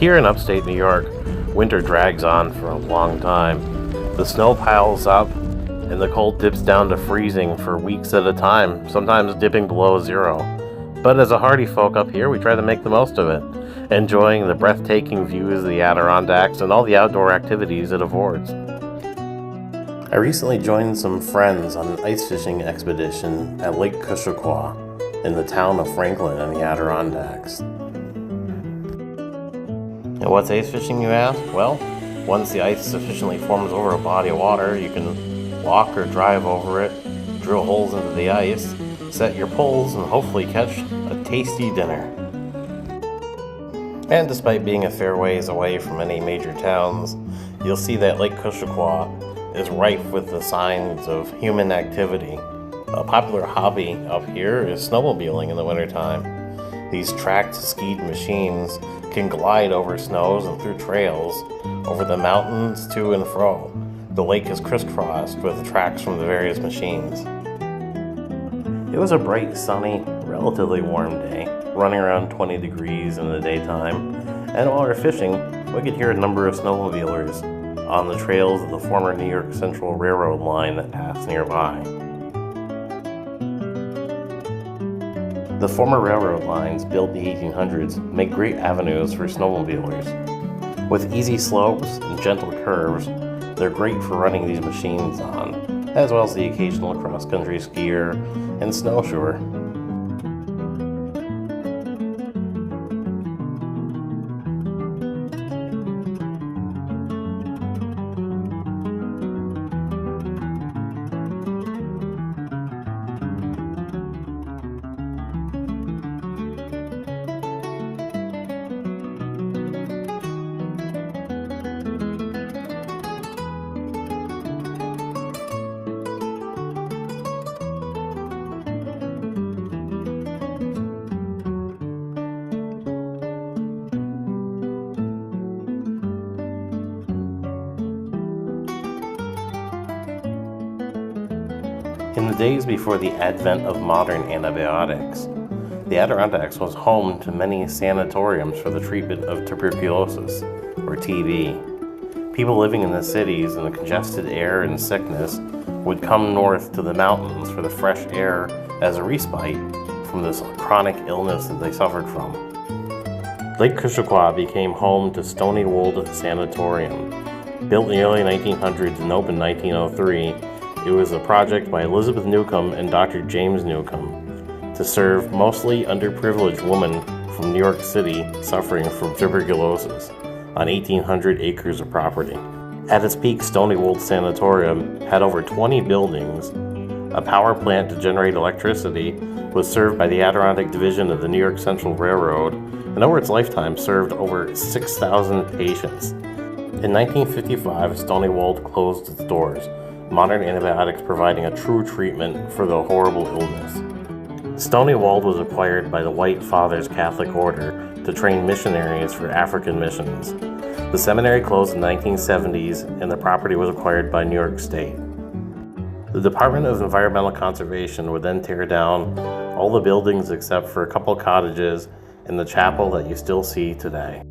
Here in upstate New York, winter drags on for a long time. The snow piles up and the cold dips down to freezing for weeks at a time, sometimes dipping below zero. But as a hardy folk up here, we try to make the most of it, enjoying the breathtaking views of the Adirondacks and all the outdoor activities it affords. I recently joined some friends on an ice fishing expedition at Lake Kushaqua in the town of Franklin in the Adirondacks. And what's ice fishing, you ask? Well, once the ice sufficiently forms over a body of water, you can walk or drive over it, drill holes into the ice, set your poles, and hopefully catch a tasty dinner. And despite being a fair ways away from any major towns, you'll see that Lake Kushaqua is rife with the signs of human activity. A popular hobby up here is snowmobiling in the wintertime. These tracked skied machines can glide over snows and through trails, over the mountains to and fro. The lake is crisscrossed with tracks from the various machines. It was a bright, sunny, relatively warm day, running around 20 degrees in the daytime, and while we were fishing, we could hear a number of snowmobilers on the trails of the former New York Central Railroad line that passed nearby. The former railroad lines, built in the 1800s, make great avenues for snowmobilers. With easy slopes and gentle curves, they're great for running these machines on, as well as the occasional cross-country skier and snowshoer. In the days before the advent of modern antibiotics, the Adirondacks was home to many sanatoriums for the treatment of tuberculosis, or TB. People living in the cities in the congested air and sickness would come north to the mountains for the fresh air as a respite from this chronic illness that they suffered from. Lake Kushaqua became home to Stony Wold Sanatorium. Built in the early 1900s and opened in 1903, it was a project by Elizabeth Newcomb and Dr. James Newcomb to serve mostly underprivileged women from New York City suffering from tuberculosis on 1,800 acres of property. At its peak, Stony Wold Sanatorium had over 20 buildings. A power plant to generate electricity was served by the Adirondack Division of the New York Central Railroad, and over its lifetime served over 6,000 patients. In 1955, Stony Wold closed its doors, modern antibiotics providing a true treatment for the horrible illness. Stony Wold was acquired by the White Fathers Catholic Order to train missionaries for African missions. The seminary closed in the 1970s and the property was acquired by New York State. The Department of Environmental Conservation would then tear down all the buildings except for a couple cottages and the chapel that you still see today.